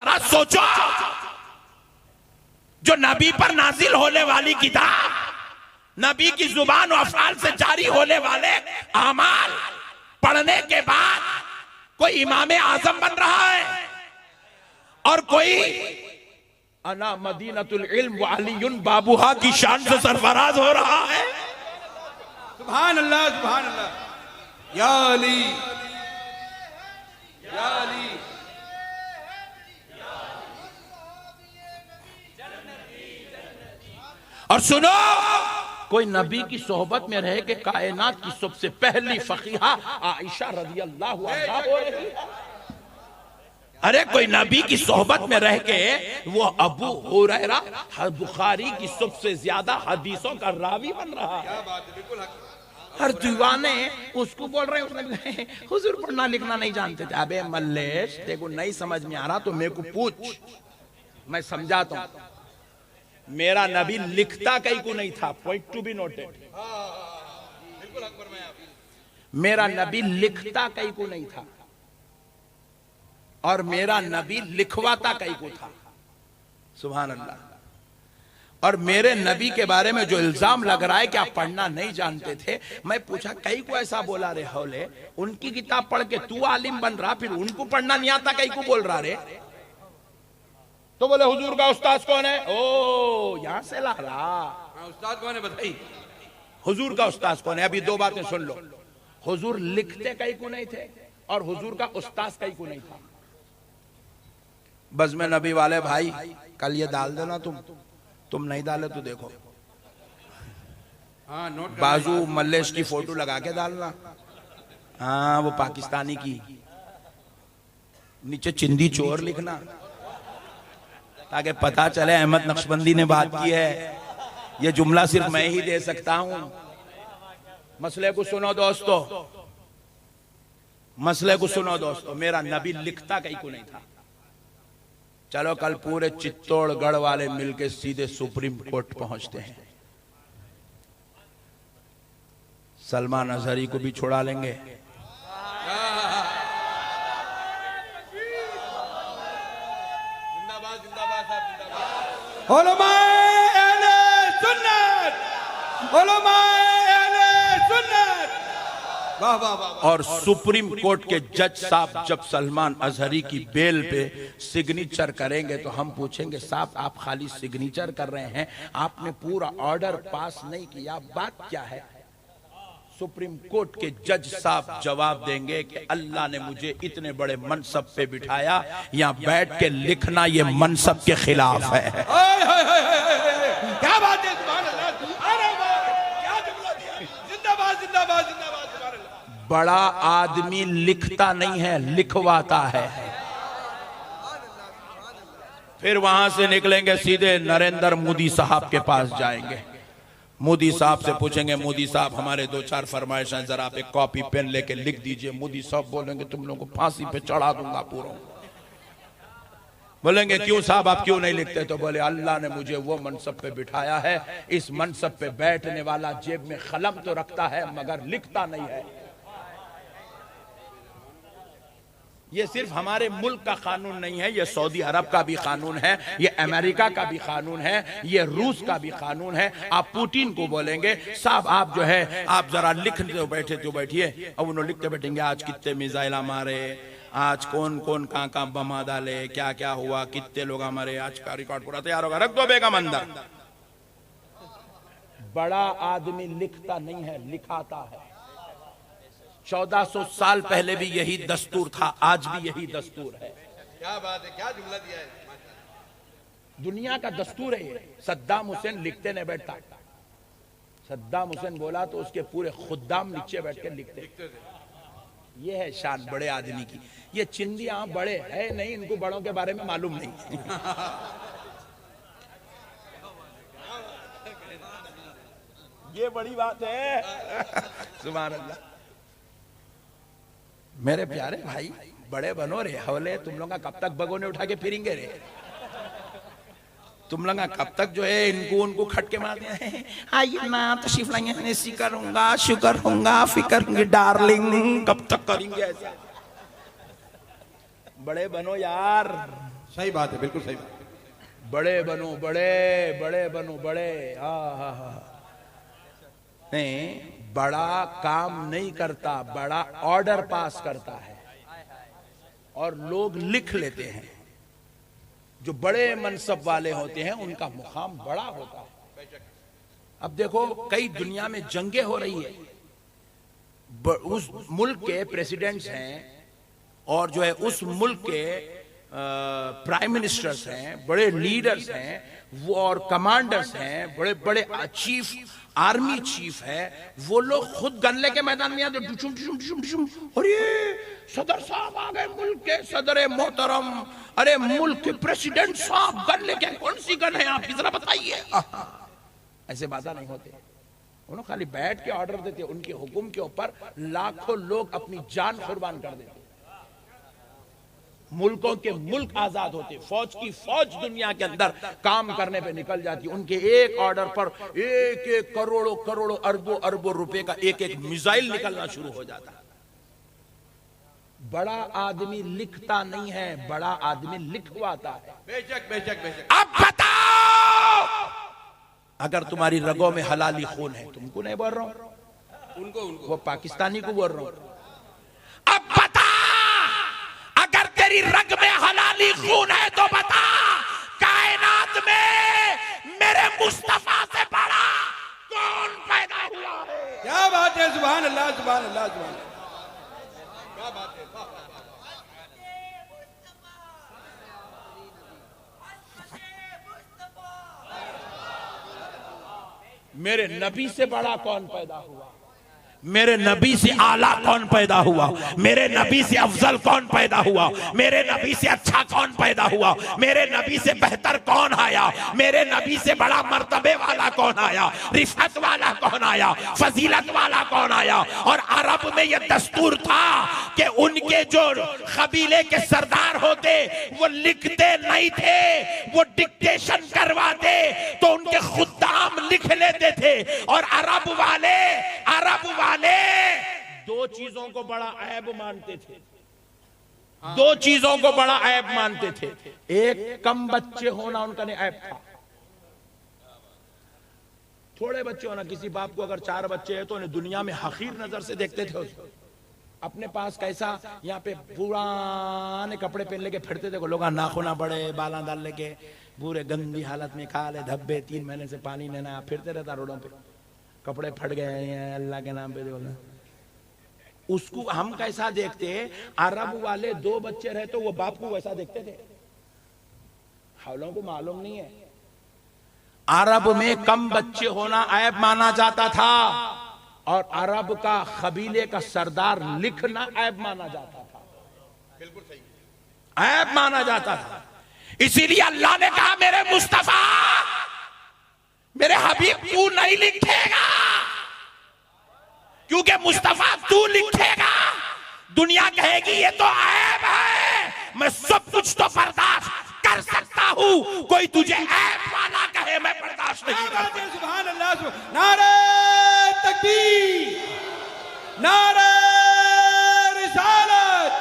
सोचो, जो नबी पर नाजिल होने वाली किताब, नबी की जुबान और अफआल से जारी होने वाले अमाल पढ़ने के बाद कोई इमाम आजम बन रहा है और कोई अना मदीनतुल इल्म व अलीयुन बाबूहा की शान से सरफराज हो रहा है। सुभान अल्लाह, सुभान अल्लाह। या अली, या अली। और सुनो, कोई नबी की सोहबत में रह के कायनात की सबसे पहली फकीहा आयशा रज़ी अल्लाह अन्हा हो रही है। अरे कोई नबी की सोहबत में रह के वो अबू हुरैरा बुखारी की सबसे ज्यादा हदीसों का रावी बन रहा है। क्या बात है, बिल्कुल हक। हर दीवाने उसको बोल रहे हैं, उसने हुजूर पढ़ना लिखना नहीं जानते थे। अबे मल्लेश, तेको नहीं समझ में आ रहा तो मेरे को पूछ, मैं समझाता हूं। मेरा नबी लिखता कहीं को नहीं था, पॉइंट टू बी नोटेड। बिल्कुल हक फरमाया आप। मेरा नबी लिखता कहीं को नहीं था और मेरा नबी लिखवाता कहीं को था। सुभान अल्लाह। और मेरे नबी के बारे में जो इल्जाम लग रहा है कि आप पढ़ना नहीं जानते थे, मैं पूछा कहीं को ऐसा बोला रे हौले? उनकी किताब पढ़ के तू आलिम बन रहा, फिर उनको पढ़ना नहीं आता कहीं को बोल रहा रे? तो बोले हुजूर का उस्ताद कौन है? ओ यहां से ला रहा। उस्ताद कौन है बताइए? हुजूर का उस्ताद कौन है? अभी दो बातें सुन लो। हुजूर लिखते कहीं को नहीं थे और हुजूर का उस्ताद कहीं को नहीं था। बस में नबी वाले भाई, कल ये डाल देना तुम नहीं डाले तो देखो, हाँ, नोट बाजू मल्लेश की फोटो लगा के डालना। हाँ, वो पाकिस्तानी की, नीचे चिंदी चोर लिखना ताकि पता चले अहमद नक्शबंदी ने बात की है। ये जुमला सिर्फ मैं ही दे सकता हूं। मसले को सुनो दोस्तों, मसले को सुनो दोस्तों। मेरा नबी लिखता कहीं को नहीं था। चलो कल पूरे चित्तौड़गढ़ वाले मिलके सीधे सुप्रीम कोर्ट पहुंचते हैं। सलमान अजहरी को भी छोड़ा लेंगे। जिंदाबाद, जिंदाबाद साहब, जिंदाबाद। उलमाए अहले सुन्नत, उलमाए अहले सुन्नत। वाह वाह वाह। और सुप्रीम कोर्ट के जज साहब जब सलमान अजहरी की बेल पे सिग्नेचर करेंगे तो हम पूछेंगे, साहब आप खाली सिग्नेचर कर रहे हैं, आपने पूरा ऑर्डर पास नहीं किया, बात क्या है? सुप्रीम कोर्ट के जज साहब जवाब देंगे कि अल्लाह ने मुझे इतने बड़े मनसब पे बिठाया, यहाँ बैठ के लिखना ये मनसब के खिलाफ है। क्या बात है, सुभान अल्लाह। अरे वाह, क्या जुमला दिया। जिंदाबाद, जिंदाबाद, जिंदाबाद, सुभान अल्लाह। बड़ा आदमी लिखता नहीं है, लिखवाता है। फिर वहां से निकलेंगे सीधे नरेंद्र मोदी साहब के पास जाएंगे। मोदी साहब से पूछेंगे, मोदी साहब हमारे दो चार फरमाइश हैं, जरा आप एक कॉपी पेन लेके लिख दीजिए। मोदी साहब बोलेंगे तुम लोगों को फांसी पे चढ़ा दूंगा पूरा। बोलेंगे क्यों साहब, आप क्यों नहीं लिखते? तो बोले अल्लाह ने मुझे वो मनसब पे बिठाया है, इस मनसब पे बैठने वाला जेब में कलम तो रखता है मगर लिखता नहीं है। ये सिर्फ हमारे मुल्क का कानून नहीं है, ये सऊदी अरब का भी कानून है, ये अमेरिका का भी कानून है, ये रूस का भी कानून है। आप पुतिन को बोलेंगे साहब आप जो है आप जरा लिख बैठे तो बैठिए, अब उन्होंने लिखते बैठेंगे आज कितने मिसाइल मारे, आज कौन कौन कहाँ बमा डाले, क्या क्या हुआ, कितने लोग हमारे, आज का रिकॉर्ड पूरा तैयार होगा, रख दो बेगम अंदर। बड़ा आदमी लिखता नहीं है, लिखाता है। 1400 साल पहले भी यही दस्तूर था, आज भी यही दस्तूर है। क्या बात है, क्या जुमला दिया है। दुनिया का दस्तूर है ये। सद्दाम हुसैन लिखते नहीं बैठता। सद्दाम हुसैन बोला तो उसके पूरे खुद्दाम नीचे बैठ के लिखते। ये है शान बड़े आदमी की। ये चिंदियां बड़े है नहीं, इनको बड़ों के बारे में मालूम नहीं। ये बड़ी बात है। सुभान अल्लाह। मेरे प्यारे भाई, बड़े बनो रे हवले। तुम लोग कब तक भगोने उठा के फिरेंगे रे? तुम लोग कब तक जो है इनको उनको खटके मारते हैं? आइए ना तशरीफ लाएंगे, ऐसी करूंगा, शुक्र होगा, फिक्र होंगे डार्लिंग। कब तक करेंगे ऐसा? बड़े बनो यार, सही बात है, बिल्कुल सही बात है। बड़े बनो बड़े, बड़े बनो बड़े। हा नहीं, बड़ा काम नहीं करता, बड़ा ऑर्डर पास करता है और लोग लिख लेते हैं। जो बड़े मनसब वाले होते हैं उनका मुकाम बड़ा होता है। अब देखो कई दुनिया में जंगें हो रही है, उस मुल्क के प्रेसिडेंट्स हैं और जो है उस मुल्क के प्राइम मिनिस्टर्स हैं, बड़े लीडर्स हैं वो, और कमांडर्स हैं, बड़े बड़े चीफ आर्मी चीफ है, वो लोग खुद गन के मैदान में आते डुशुम डुशुम डुशुम डुशुम, और ये सदर साहब आ गए, मुल्क के सदर मोहतरम, अरे मुल्क के प्रेसिडेंट साहब गन लेके, कौन सी गन है आपकी जरा बताइए। ऐसे बातें नहीं होते, उन्होंने खाली बैठ के ऑर्डर देते, उनके हुक्म के ऊपर लाखों लोग अपनी जान कुर्बान कर देते, मुल्कों के मुल्क आजाद होते, फौज की फौज दुनिया के अंदर काम करने पे निकल जाती, उनके एक ऑर्डर पर एक एक करोड़ों करोड़ों अरबों अरबों रुपए का एक एक मिसाइल निकलना शुरू हो जाता है। बड़ा आदमी लिखता नहीं है, बड़ा आदमी लिखवाता है। बेशक बेशक बेशक। अब बताओ, अगर तुम्हारी रगों में हलाली खून है, तुमको नहीं बोल रहा हूं, उनको उनको वो पाकिस्तानी को बोल रहा हूं। अब बता, अगर तेरी रग में हलाली खून है तो बता, कायनात में मेरे मुस्तफा से बड़ा कौन पैदा हुआ है? क्या बात है, सुभान अल्लाह सुभान अल्लाह सुभान अल्लाह, क्या बात है। मेरे नबी से बड़ा कौन पैदा हुआ? मेरे नबी से आला कौन पैदा हुआ? मेरे नबी से अफजल कौन पैदा हुआ? मेरे नबी से अच्छा कौन पैदा हुआ? मेरे नबी से बेहतर कौन आया? मेरे नबी से बड़ा मर्तबे वाला कौन आया? रिफत वाला कौन आया? फजीलत वाला कौन आया? और अरब में यह दस्तूर था कि उनके जो कबीले के सरदार होते वो लिखते नहीं थे, वो डिक्टेशन करवाते, तो उनके खुद्दाम लिख लेते थे। और अरब वाले दो चीजों को बड़ा ऐब मानते थे, दो चीजों को बड़ा ऐब मानते थे। एक, कम बच्चे होना उनका ऐब था, थोड़े बच्चे होना। किसी बाप को अगर 4 बच्चे हैं तो उन्हें दुनिया में हकीर नजर से देखते थे। अपने पास कैसा यहाँ पे पुराने कपड़े पहन लेके फिरते थे लोग, नाखूना बड़े, बाला डाल लेके, पूरे गंदी हालत में, काले धब्बे, 3 महीने से पानी लेना, फिरते रहता रोडों पे, कपड़े फट गए हैं अल्लाह के नाम पे बोला। उसको हम कैसा देखते हैं? अरब वाले 2 बच्चे रहे तो वो बाप को वैसा देखते थे। हम लोगों को मालूम नहीं है, अरब में कम बच्चे होना ऐब माना जाता था, और अरब का कबीले का सरदार लिखना ऐब माना जाता था। बिल्कुल सही, ऐब माना जाता था। इसीलिए अल्लाह ने कहा, मेरे मुस्तफा, मेरे हबीब, तू नहीं लिखेगा, क्योंकि मुस्तफा तू लिखेगा दुनिया कहेगी ये तो ऐब है। मैं सब कुछ तो बर्दाश्त कर सकता हूं, कोई तुझे ऐब वाला कहे मैं बर्दाश्त नहीं करता। सुभान अल्लाह। नारे तकबीर, नारे रिसालत,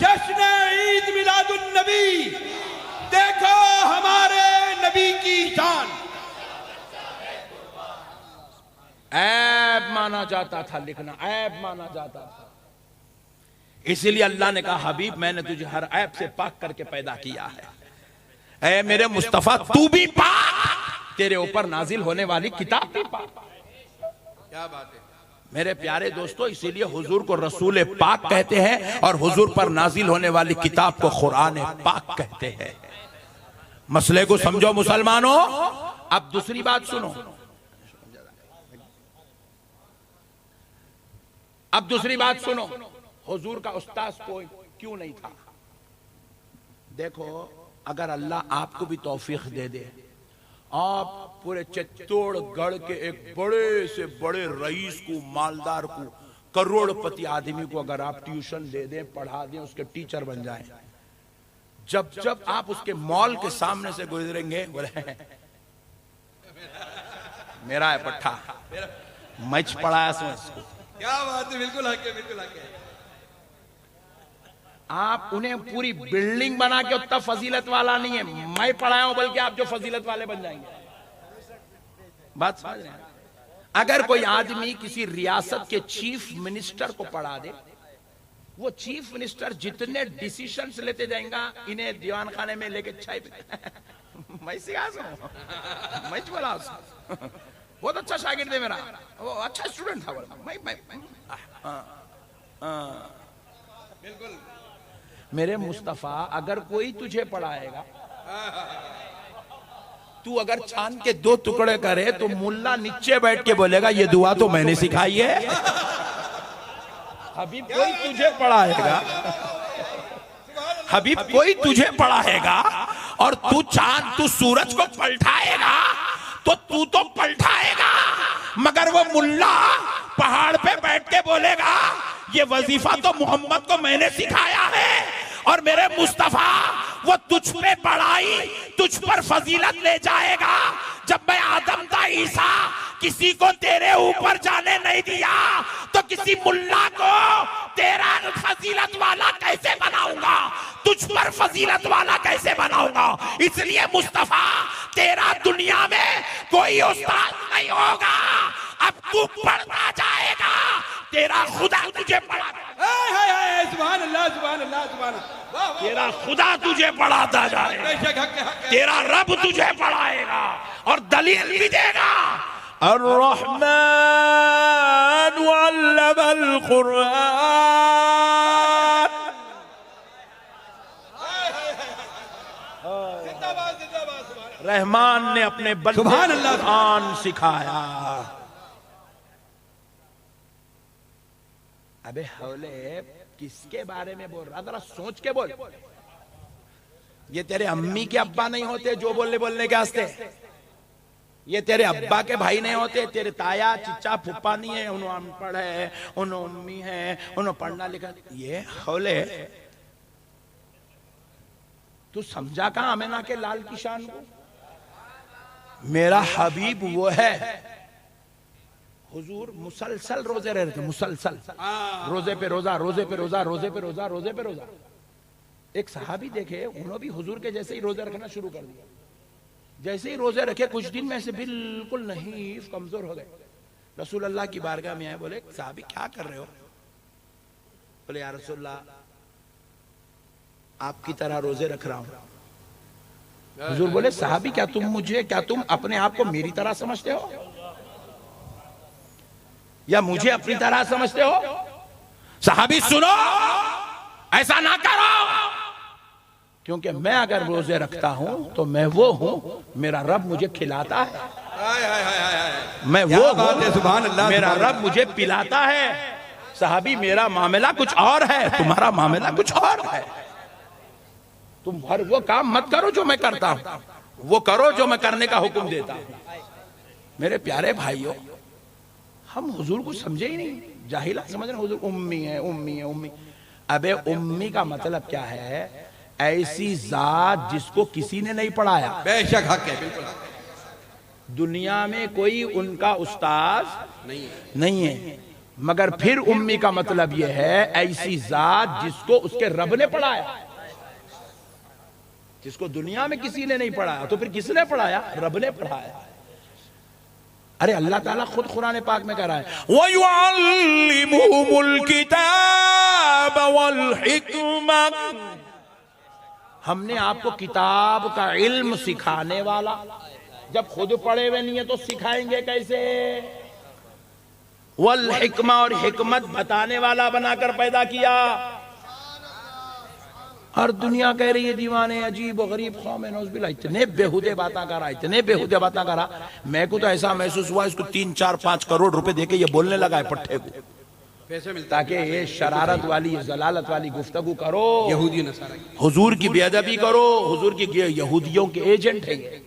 जश्न ईद मिलादुन नबी। देखो हमारे नबी की शान। ऐब माना जाता था लिखना, ऐब माना जाता था। इसीलिए अल्लाह ने कहा, हबीब, मैंने तुझे हर ऐब से पाक करके पैदा किया है। ऐ मेरे मुस्तफा, तू भी पाक, तेरे ऊपर नाजिल होने वाली किताब भी पाक। क्या बात है मेरे प्यारे दोस्तों, इसीलिए हुजूर को रसूल पाक कहते हैं और हुजूर पर नाजिल होने वाली किताब को कुरान पाक कहते हैं। मसले को समझो मुसलमानों। अब दूसरी बात सुनो, अब दूसरी बात सुनो, हुजूर का उस्ताद कोई क्यों नहीं था? देखो, अगर अल्लाह आपको भी तौफीक दे दे, आप पूरे चित्तौड़गढ़ के एक बड़े से बड़े रईस को, मालदार को, करोड़पति आदमी को अगर आप ट्यूशन दे दें, पढ़ा दें, उसके टीचर बन जाएं, जब जब आप उसके मॉल के सामने से गुजरेंगे, बोले मेरा है पट्टा, मैच पढ़ाया सो इसको। क्या बात है, बिल्कुल हक है, बिल्कुल हक है। आप उन्हें पूरी बिल्डिंग बना के उतना फजीलत वाला नहीं है, मैं पढ़ाया हूं, बल्कि आप जो फजीलत वाले बन जाएंगे। बात समझ रहे हैं? अगर कोई आदमी किसी रियासत के चीफ मिनिस्टर को पढ़ा दे, वो चीफ मिनिस्टर जितने डिसीजंस लेते जाएगा, इन्हें दीवान खाने में लेके चाय मैं सिखा सकूं, मैं बोला बहुत अच्छा शागिर्द है मेरा, वो अच्छा स्टूडेंट था, मैं बिल्कुल। मेरे मुस्तफा, अगर कोई तुझे पढ़ाएगा, तू अगर चांद के 2 टुकड़े करे तो मुल्ला नीचे बैठ के बोलेगा ये दुआ तो मैंने सिखाई है। हबीब कोई तुझे पढ़ाएगा, हबीब कोई तुझे पढ़ाएगा और तू सूरज को पलटाएगा तो तू तो पलटाएगा, मगर वो मुल्ला पहाड़ पे बैठ के बोलेगा ये वजीफा तो मोहम्मद को मैंने सिखाया है। और मेरे मुस्तफा, वो तुझ पे बड़ाई, तुझ पर फजीलत ले जाएगा। जब मैं आदम था, ईसा, किसी को तेरे ऊपर जाने नहीं दिया, तो किसी मुल्ला को तेरा फजीलत वाला कैसे बनाऊंगा, तुझ पर फजीलत वाला कैसे बनाऊंगा। इसलिए मुस्तफा, तेरा दुनिया में कोई उस्ताद नहीं होगा, अब तू पढ़ता जाएगा, तेरा खुदा तुझे पढ़ा, सुभान अल्लाह, सुभान अल्लाह, सुभान अल्लाह। तेरा खुदा तुझे पढ़ाता जाएगा, बेशक हक है। तेरा रब तुझे पढ़ाएगा और दलील भी देगा। अर्रहमान अल्लमल कुरान, जिंदाबाद, जिंदाबाद, सुभान रहमान ने अपने बंदे सुभान अल्लाह, कुरान सिखाया। अबे हौले, किसके बारे में बोल रहा, जरा सोच के बोल। ये तेरे अम्मी के अब्बा नहीं होते जो बोलने के वास्ते, ये तेरे अब्बा के भाई नहीं होते, तेरे ताया चिच्चा फुप्पा नहीं है, उन्होंने अनपढ़ है, उन्होंने अम्मी है, उन्होंने पढ़ना लिखा। ये हौले, तू समझा कहां आमिना के लाल की शान को? मेरा हबीब वो है, हुजूर मुसलसल रोजे रह रहे थे, मुसलसल रोजे पे रोजा, रोजे पे रोजा, रोजे पे रोजा, रोजे पे रोजा। एक सहाबी देखे, उन्होंने भी हुजूर के जैसे ही रोजे रखना शुरू कर दिया। जैसे ही रोजे रखे, कुछ दिन में से बिल्कुल नहीं, कमजोर हो गए। रसूल अल्लाह की बारगाह में आए, बोले साहबी क्या कर रहे हो? बोले या रसूलल्लाह, आपकी तरह रोजे रख रहा हूं। हुजूर बोले साहबी, क्या तुम अपने आप को मेरी तरह समझते हो या मुझे अपनी तरह समझते हो? साहबी सुनो, ऐसा ना करो, क्योंकि मैं अगर रोजे रखता हूं तो मैं वो हूं, मेरा रब मुझे खिलाता है, मैं वो हूं, सुभान अल्लाह, मेरा रब मुझे पिलाता है। साहबी, मेरा मामला कुछ और है, तुम्हारा मामला कुछ और है। तुम हर वो काम मत करो जो मैं करता हूं, वो करो जो मैं करने का हुक्म देता हूं। मेरे प्यारे भाइयों, हम हुजूर को समझे ही नहीं, जाहिला समझ रहे हुजूर उम्मी है, उम्मी है, उम्मी। अबे उम्मी का मतलब क्या है? ऐसी जात जिसको किसी ने नहीं पढ़ाया। बेशक हक है, बिल्कुल हक है। दुनिया में कोई उनका उस्ताद नहीं है, मगर फिर उम्मी का मतलब यह है ऐसी जात जिसको उसके रब ने पढ़ाया। जिसको दुनिया में किसी ने नहीं पढ़ाया, तो फिर किसने पढ़ाया? रब ने पढ़ाया। अरे अल्लाह ताला खुद कुरान पाक में कह रहा है, वयुअल्लिमुहुमुल किताब वल हिकमा, हमने आपको किताब का इल्म सिखाने वाला, जब खुद पढ़े हुए नहीं है तो सिखाएंगे कैसे? वल हिकमा, और हिकमत बताने वाला बनाकर पैदा किया। हर दुनिया कह रही है दीवाने, अजीब गरीब कौम है, नौज़बिल्लाह, इतने बेहुदे बातें करा, इतने बेहुदे बातें करा। मैं को तो ऐसा महसूस हुआ इसको 3-4-5 करोड़ रुपए देके ये बोलने लगा है पट्टे को, पैसे मिलते, ताकि ये शरारत वाली, ये जलालत वाली गुफ्तगू करो, यहूदी नसारा, हुजूर की बेअदबी करो। हुजूर की यहूदियों के एजेंट है ये।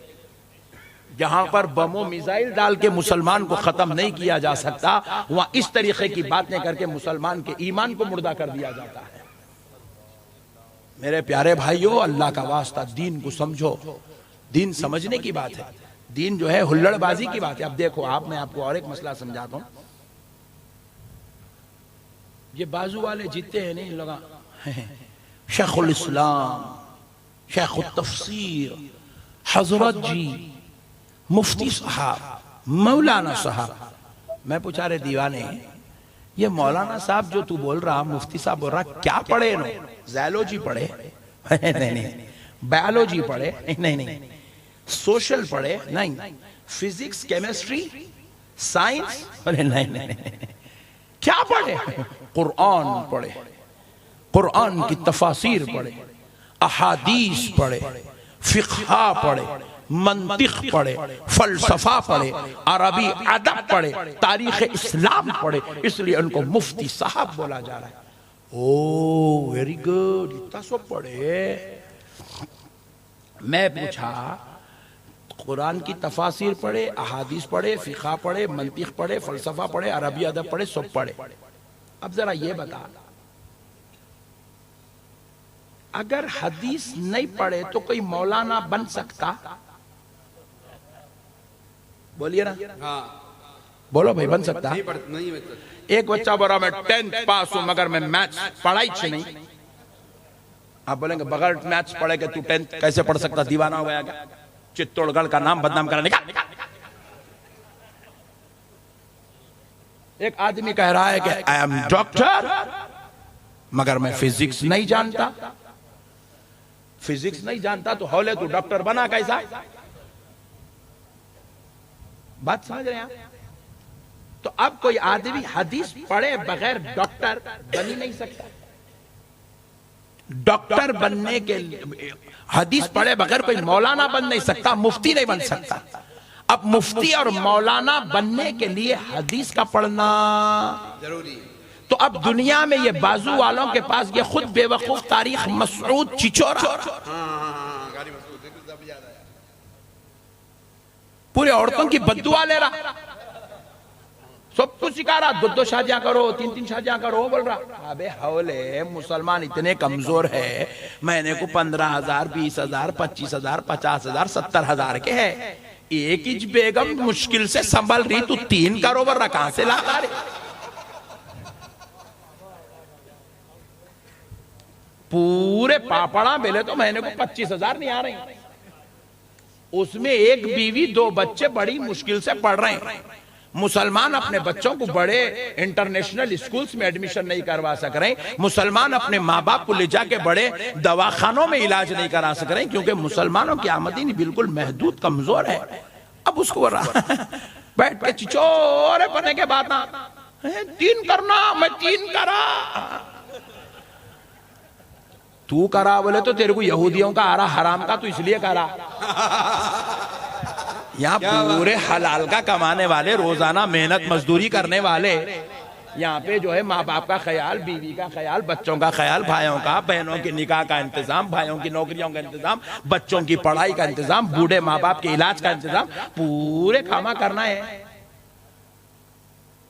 जहां पर बमों मिसाइल डाल के मुसलमान को खत्म नहीं किया जा सकता, वहां इस तरीके की बातें करके मुसलमान के ईमान को मुर्दा कर दिया जाता है। मेरे प्यारे भाइयों, अल्लाह का वास्ता, दीन को समझो। दीन समझने की बात है, दीन जो है हुल्लड़बाजी की बात है। अब देखो मैं आपको और एक मसला समझाता हूं। ये बाजू वाले जीतते हैं नहीं लोग, शेखुल इस्लाम, शेखुल तफसीर हजरत जी, मुफ्ती साहब, मौलाना साहब। मैं पूछा रे दीवाने, ये मौलाना साहब जो तू बोल रहा, मुफ्ती साहब बोल रहा, क्या पढ़े नो? ज़ूलॉजी पढ़े? नहीं नहीं। बायोलॉजी पढ़े? नहीं नहीं। सोशल पढ़े? नहीं। Physics, chemistry, science? अरे नहीं नहीं। क्या पढ़े? कुरान पढ़े, कुरान की तफासीर पढ़े, अहादीस पढ़े, फिक़्ह पढ़े, मंतिक पढ़े, फलसफा पढ़े, अरबी अदब पढ़े, तारीख इस्लाम पढ़े, इसलिए उनको मुफ्ती साहब बोला जा रहा है। ओ वेरी गुड, इतना सब पढ़े। मैं पूछा, कुरान की तफासीर पढ़े, अहादीस पढ़े, फिक़्ह पढ़े, मंतिक पढ़े, फलसफा पढ़े, अरबी अदब पढ़े, सब पढ़े। अब जरा ये बता, अगर हदीस नहीं पढ़े तो कोई मौलाना बन सकता? बोलिए ना। हाँ बोलो भाई, बन सकता? नहीं बन सकता। एक बच्चा बोला मैं 10th पास हूं मगर मैं मैथ्स पढ़ाई से नहीं। आप बोलेंगे बगैर मैथ्स पढ़े के तू 10th कैसे पढ़ सकता? दीवाना हो गया क्या? चित्तौड़गढ़ का नाम बदनाम कराने का। एक आदमी कह रहा है कि आई एम डॉक्टर मगर मैं फिजिक्स नहीं जानता। फिजिक्स नहीं जानता तो हौले तू डॉक्टर बना कैसा? बात समझ रहे हैं आप? तो अब कोई आदमी हदीस पढ़े बगैर डॉक्टर बन ही नहीं सकता। डॉक्टर बनने के लिए हदीस पढ़े बगैर कोई मौलाना बन नहीं सकता, मुफ्ती नहीं बन सकता। अब मुफ्ती और मौलाना बनने के लिए हदीस का पढ़ना जरूरी। तो अब दुनिया में ये बाजू वालों के पास ये खुद बेवकूफ तारीख मसऊद चिचोरा पूरे औरतों की बद्दुआ ले रहा, सब कुछ सिखा रहा, 2-2 शादियां करो, 3-3 शादियां करो बोल रहा। अबे हौले, मुसलमान इतने कमजोर है, महीने को 15,000, 20,000, 25,000, 50,000, 70,000 के है। एक ही बेगम मुश्किल से संभल रही, तू 3 कारोबार कहां से लाता रे? पूरे पापड़ा बेले तो महीने को 25,000 नहीं आ रही, उसमें एक बीवी 2 बच्चे बड़ी मुश्किल से पढ़ रहे हैं। मुसलमान अपने बच्चों को बड़े इंटरनेशनल स्कूल्स में एडमिशन नहीं करवा सक रहे, मुसलमान अपने माँ बाप को ले जाके बड़े दवाखानों में इलाज नहीं करा सक रहे, क्योंकि मुसलमानों की आमदनी बिल्कुल महदूद कमजोर है। अब उसको बोल रहा बैठ के चिचोरे पने के बाद ना 3 करना, मैं 3 करा, तू करा बोले तो तेरे को यहूदियों का आ रहा हराम का, तू इसलिए करा। यहाँ पूरे हलाल का कमाने वाले, रोजाना मेहनत मजदूरी करने वाले, यहाँ पे जो है माँ बाप का ख्याल, बीवी का ख्याल, बच्चों का ख्याल, भाइयों का, बहनों के निकाह का इंतजाम, भाइयों की नौकरियों का इंतजाम, बच्चों की पढ़ाई का इंतजाम, बूढ़े माँ बाप के इलाज का इंतजाम, पूरे कामा करना है।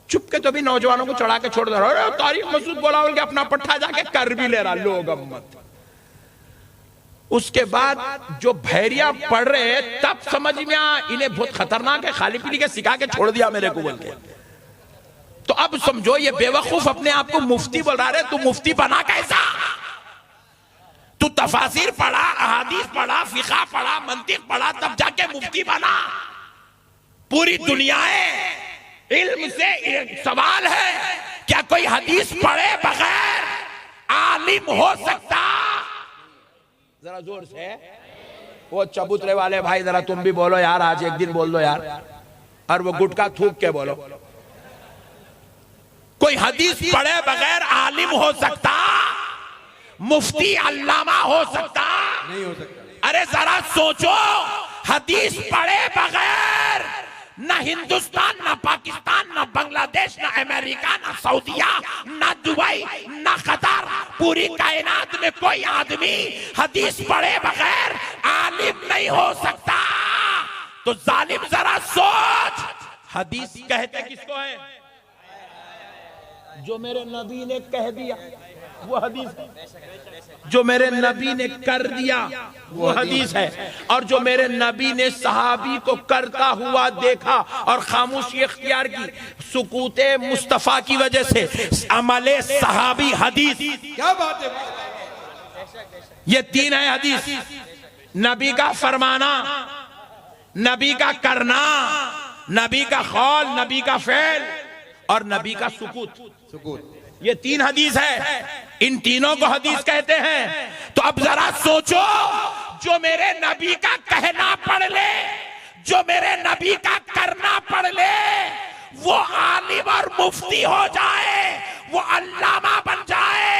चुपके तो भी नौजवानों को चढ़ा के छोड़ दे रहा, तारीख मसूद बोला बोल के अपना पट्टा जाके कर भी ले रहा लोग मत। उसके बाद जो भैरिया पढ़ रहे तब समझ में आया इन्हें बहुत खतरनाक है, खाली पीली के सिखा के छोड़ दिया मेरे को बोल के। तो अब समझो ये बेवकूफ अपने आप को मुफ्ती बोल रहा है, तू मुफ्ती बना कैसा? तू तफासिर पढ़ा, अहादीस पढ़ा, फिक़्ह पढ़ा, मंतिक पढ़ा, तब जाके मुफ्ती बना। पूरी दुनिया इल्म से सवाल है, क्या कोई हदीस पढ़े बगैर आलिम हो सकता? जरा जोर से वो चबूतरे वाले भाई जरा तुम भी बोलो यार, आज एक दिन बोल दो यार, और वो गुटका थूक के बोलो, कोई हदीस पढ़े बगैर आलिम हो सकता? मुफ्ती अल्लामा हो सकता? नहीं हो सकता। अरे जरा सोचो, हदीस पढ़े बगैर ना हिंदुस्तान, ना पाकिस्तान, ना बांग्लादेश, ना अमेरिका, ना सऊदिया, ना दुबई, ना कतर, पूरी कायनात में कोई आदमी हदीस पढ़े बगैर आलिम नहीं हो सकता। तो जालिम जरा सोच, हदीस कहते किसको है? जो मेरे नबी ने कह दिया वो हदीस है, जो मेरे नबी ने कर दिया वो हदीस है, और जो मेरे नबी ने सहाबी को करता हुआ देखा और खामोशी इख्तियार की, सुकूते मुस्तफा की वजह से अमले सहाबी हदीस। क्या बात है, ये तीन है हदीस। नबी का फरमाना, नबी का करना, नबी का कौल, नबी का फेल और नबी का सुकूत। ये तीन हदीस है, इन तीनों को हदीस कहते हैं। तो अब जरा सोचो, जो मेरे नबी का कहना पढ़ ले, जो मेरे नबी का करना पढ़ ले, वो आलिम और मुफ्ती हो जाए, वो अल्लामा बन जाए,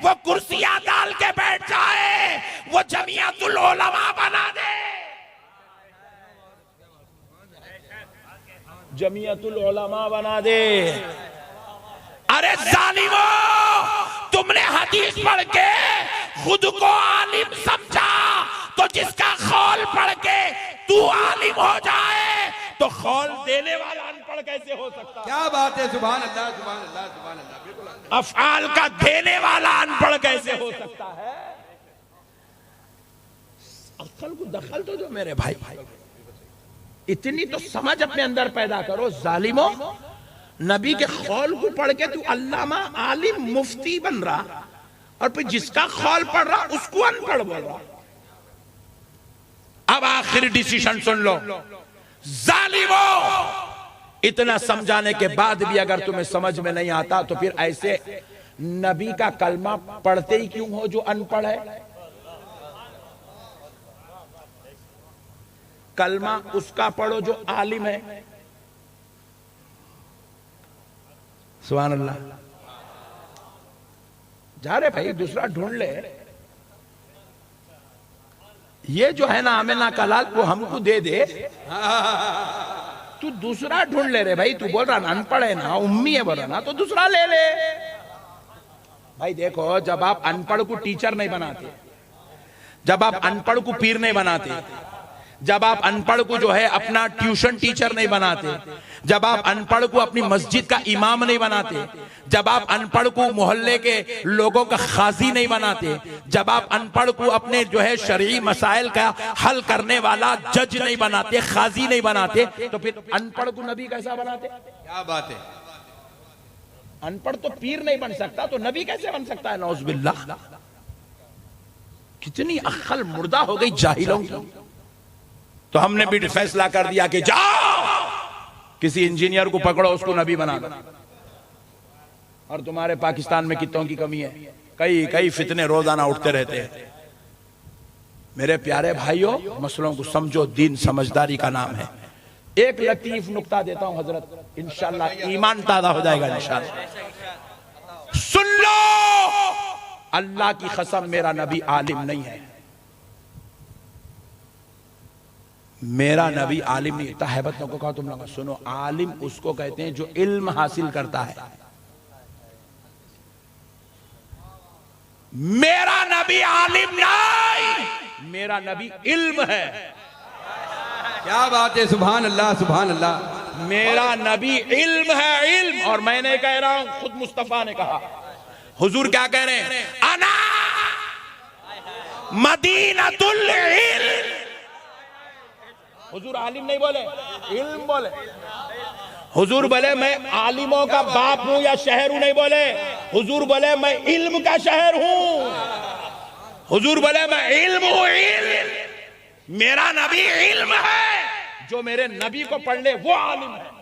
वो कुर्सियां डाल के बैठ जाए, वो जमीयतुल उलमा बना दे, जमीयतुल उलमा बना दे। अरे जालिमो, तुमने हदीस पढ़ के खुद को आलिम समझा, तो जिसका खौल पढ़ के तू आलिम हो जाए, तो खौल देने वाला अनपढ़ कैसे हो सकता है? क्या बात है, सुभान अल्लाह, सुभान अल्लाह, सुभान अल्लाह। बिल्कुल अफआल का देने वाला अनपढ़ कैसे हो सकता है? अक्ल को दखल तो जो मेरे भाई, इतनी तो समझ अपने अंदर पैदा करो। जालिमो, नबी के खौल को पढ़ के तू अल्लामा, आलिम, मुफ्ती बन रहा, और फिर जिसका खौल पढ़ रहा उसको अनपढ़ बोल रहा। अब आखिरी डिसीजन सुन लो, जालिमो, इतना समझाने के बाद भी अगर तुम्हें समझ में नहीं आता, तो फिर ऐसे नबी का कलमा पढ़ते ही क्यों हो जो अनपढ़ है? कलमा उसका पढ़ो जो आलिम है। सुभान अल्लाह। जा रहे भाई, दूसरा ढूंढ ले। ये जो है ना आमिना कलाल, वो हमको दे दे, तू दूसरा ढूंढ ले रे भाई। तू बोल रहा ना अनपढ़ है ना, उम्मी है बोल रहा ना, तो दूसरा ले ले भाई। देखो, जब आप अनपढ़ को टीचर नहीं बनाते, जब आप अनपढ़ को पीर नहीं बनाते, जब आप अनपढ़ को जो है अपना ट्यूशन टीचर नहीं बनाते, जब आप अनपढ़ को अपनी मस्जिद का इमाम नहीं बनाते, जब आप अनपढ़ को मोहल्ले के लोगों का खाजी नहीं बनाते, जब आप अनपढ़ को अपने जो है शरई मसाइल का हल करने वाला जज नहीं बनाते, खाजी नहीं बनाते, तो फिर अनपढ़ को नबी कैसा बनाते? क्या बात है। अनपढ़ तो पीर नहीं बन सकता, तो नबी कैसे बन सकता है? नौजुबिल्लाह। कितनी अक्ल मुर्दा हो गई जाहिलों की। तो हमने भी फैसला कर दिया कि जाओ किसी इंजीनियर को पकड़ो, उसको नबी बना दो। और तुम्हारे पाकिस्तान में कितनों की कमी है, कई कई फितने रोजाना उठते रहते हैं। मेरे प्यारे भाइयों, मसलों को समझो, दीन समझदारी का नाम है। एक लतीफ नुक्ता देता हूं हजरत, इंशाल्लाह ईमान ताजा हो जाएगा इंशाल्लाह। सुन लो, अल्लाह की कसम, मेरा नबी आलिम नहीं है। मेरा नबी आलिम नहीं। इतना हैबत को कहा तुम लोग। सुनो, आलिम उसको कहते हैं जो इल्म हासिल करता है। मेरा नबी आलिम नहीं, मेरा नबी इल्म है। क्या बात है, सुभान अल्लाह, सुभान अल्लाह। मेरा नबी इल्म है, इल्म। और मैं नहीं कह रहा हूं, खुद मुस्तफा ने कहा। हुजूर क्या कह रहे हैं? अना मदीनतुल इल्म। हुजूर आलिम नहीं बोले, इल्म बोले। हुजूर बोले मैं आलिमों का बाप हूं या शहर हूं, नहीं बोले। हुजूर बोले मैं इल्म का शहर हूं। हुजूर बोले मैं इल्म हूं, इल्म। मेरा नबी इल्म है। जो मेरे नबी को पढ़ ले वो आलिम है।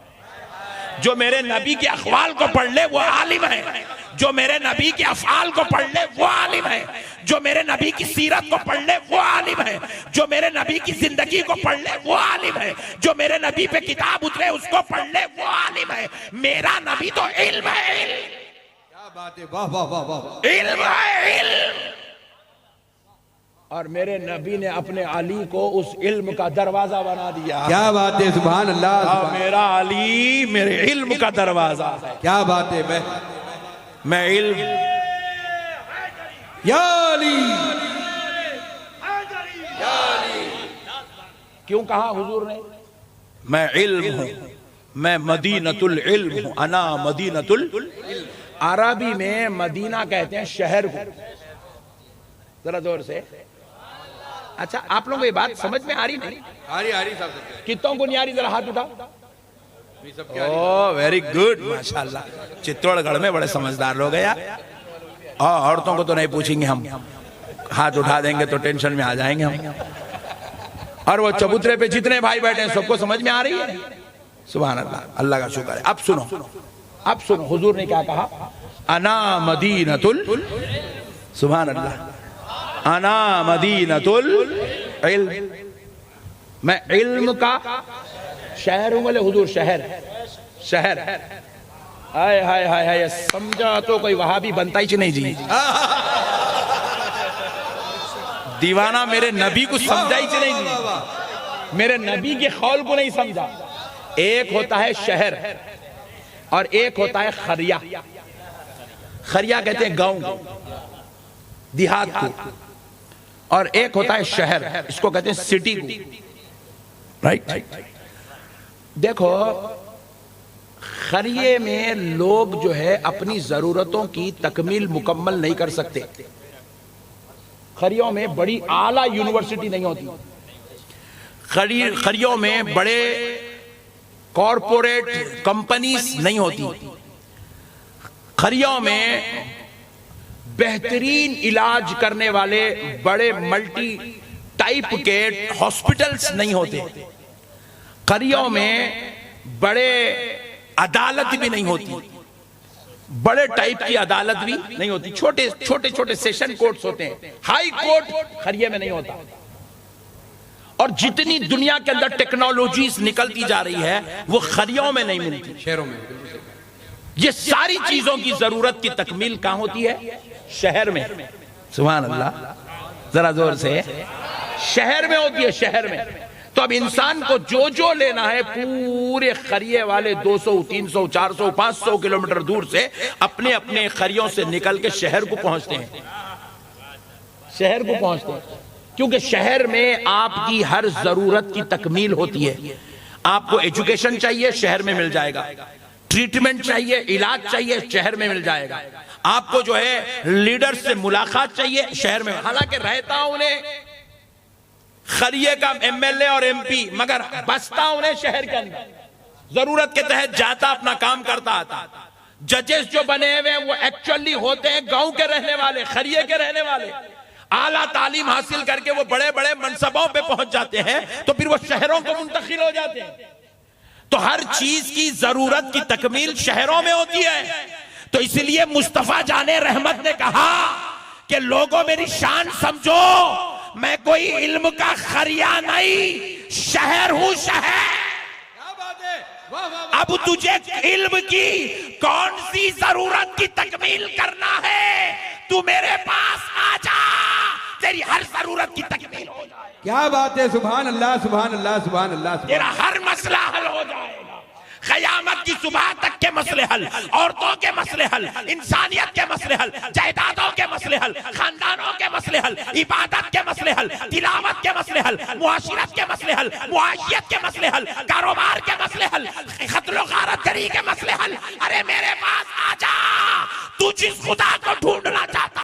जो मेरे नबी के अखवाल को पढ़ ले वो आलिम है। जो मेरे नबी के अफआल को पढ़ ले वो आलिम है। जो मेरे नबी की सीरत को पढ़ ले वो आलिम है। जो मेरे नबी की जिंदगी को पढ़ ले वो आलिम है। जो मेरे नबी पे किताब उतरे उसको पढ़ ले वो आलिम है। मेरा नबी तो इल्म है, इल्म। क्या बात है, वाह वाह वाह वाह। इल्म है, इल्म। और मेरे नबी ने अपने अली को उस इल्म का दरवाजा बना दिया। क्या बात है, सुभान अल्लाह। मेरा अली मेरे इल्म का दरवाजा है। क्या बात है। मैं इल्म, या अली, क्यों कहा हुजूर ने? मैं इल्म हूं, मैं मदीनतुल इल्म हूं। अना मदीनतुल। अरबी में मदीना कहते हैं शहर को। जरा जोर से। अच्छा, आप लोगों को ये बात समझ में आ रही नहीं? आ रही साहब। कितनों को नहीं आ रही? जरा हाथ उठा। ओह, वेरी गुड, माशाल्लाह। चित्तौड़गढ़ में बड़े समझदार लोग हैं यार। औरतों को तो नहीं पूछेंगे हम, हाथ उठा देंगे तो टेंशन में आ जाएंगे हम। और वो चबूतरे पे जितने भाई बैठे हैं सबको समझ में आ रही है? सुभान अल्लाह, अल्लाह का शुक्र है। अब सुनो हुजूर ने क्या कहा, अना मदीनतुल, सुभान अल्लाह, अना मदीनतुल इल्म, मैं इल्म का शहर हूं। बोले हुजूर शहर हाय हाय हाय हाय, समझा तो कोई वहाबी बनता ही नहीं जी। दीवाना मेरे नबी को समझा ही नहीं जी, मेरे नबी के खौल को नहीं समझा। एक होता है शहर और एक होता है खरिया। खरिया कहते हैं गांव, देहात को, और एक होता है शहर, इसको कहते हैं सिटी को, राइट। देखो खरिये में लोग जो है अपनी जरूरतों की तकमील मुकम्मल नहीं कर सकते। खरियों में बड़ी आला यूनिवर्सिटी नहीं होती, खरियों में बड़े कॉरपोरेट कंपनीज नहीं होती, खरियों में बेहतरीन इलाज करने वाले बड़े मल्टी टाइप के हॉस्पिटल्स नहीं होते, खरियों में बड़े अदालत भी नहीं होती, बड़े टाइप की अदालत भी नहीं होती, छोटे छोटे सेशन कोर्ट्स होते हैं, हाई कोर्ट खरिये में नहीं होता। और जितनी दुनिया के अंदर टेक्नोलॉजीज निकलती जा रही है वो खरियों में नहीं मिलती, शहरों में। ये सारी चीजों की जरूरत की तकमील कहां होती है? शहर में। सुभान अल्लाह, जरा जोर से, शहर में होती है, शहर में। तो अब इंसान को जो लेना है पूरे खरिये वाले 200, 300, 400, 500 किलोमीटर दूर से अपने अपने खरियों से निकल के शहर को पहुंचते हैं, शहर को पहुंचते हैं, क्योंकि शहर में आपकी हर जरूरत की तकमील होती है। आपको एजुकेशन चाहिए, शहर में मिल जाएगा, ट्रीटमेंट चाहिए, इलाज चाहिए, शहर में मिल जाएगा, आपको जो है लीडर से मुलाकात चाहिए, शहर में। हालांकि रहता उन्हें खरिये का एमएलए और एमपी, मगर बसता उन्हें शहर के अंदर, जरूरत के तहत जाता, अपना काम करता आता। जजेस जो बने हुए वो एक्चुअली होते हैं गांव के रहने वाले, खरिये के रहने वाले, आला तालीम हासिल करके वो बड़े बड़े मनसबों पे पहुंच जाते हैं, तो फिर वो शहरों को मुंतकिल हो जाते हैं। तो हर चीज की जरूरत की तकमील शहरों में होती है। तो इसलिए मुस्तफा जाने रहमत ने कहा कि लोगों मेरी शान समझो, मैं कोई इल्म का खरिया नहीं, शहर हूं, शहर। अब तुझे इल्म की कौन सी जरूरत की तकमील करना है, तू मेरे पास आ जा, तेरी हर जरूरत की तकमील हो जाए। क्या बात है, सुभान अल्लाह, सुभान अल्लाह, सुभान अल्लाह। तेरा हर मसला हल हो जाएगा, क़यामत की सुबह तक के मसले हल, औरतों के मसले हल, इंसानियत के मसले हल, जायदादों के मसले हल, खानदानों के मसले हल, इबादत के मसले हल, तिलावत के मसले हल, मुआशिरत के मसले हल, मुआशियत के मसले हल, कारोबार के मसले हल, क़त्ल व गारतगरी के मसले हल। अरे मेरे पास आ जा, तू जिस खुदा को ढूंढ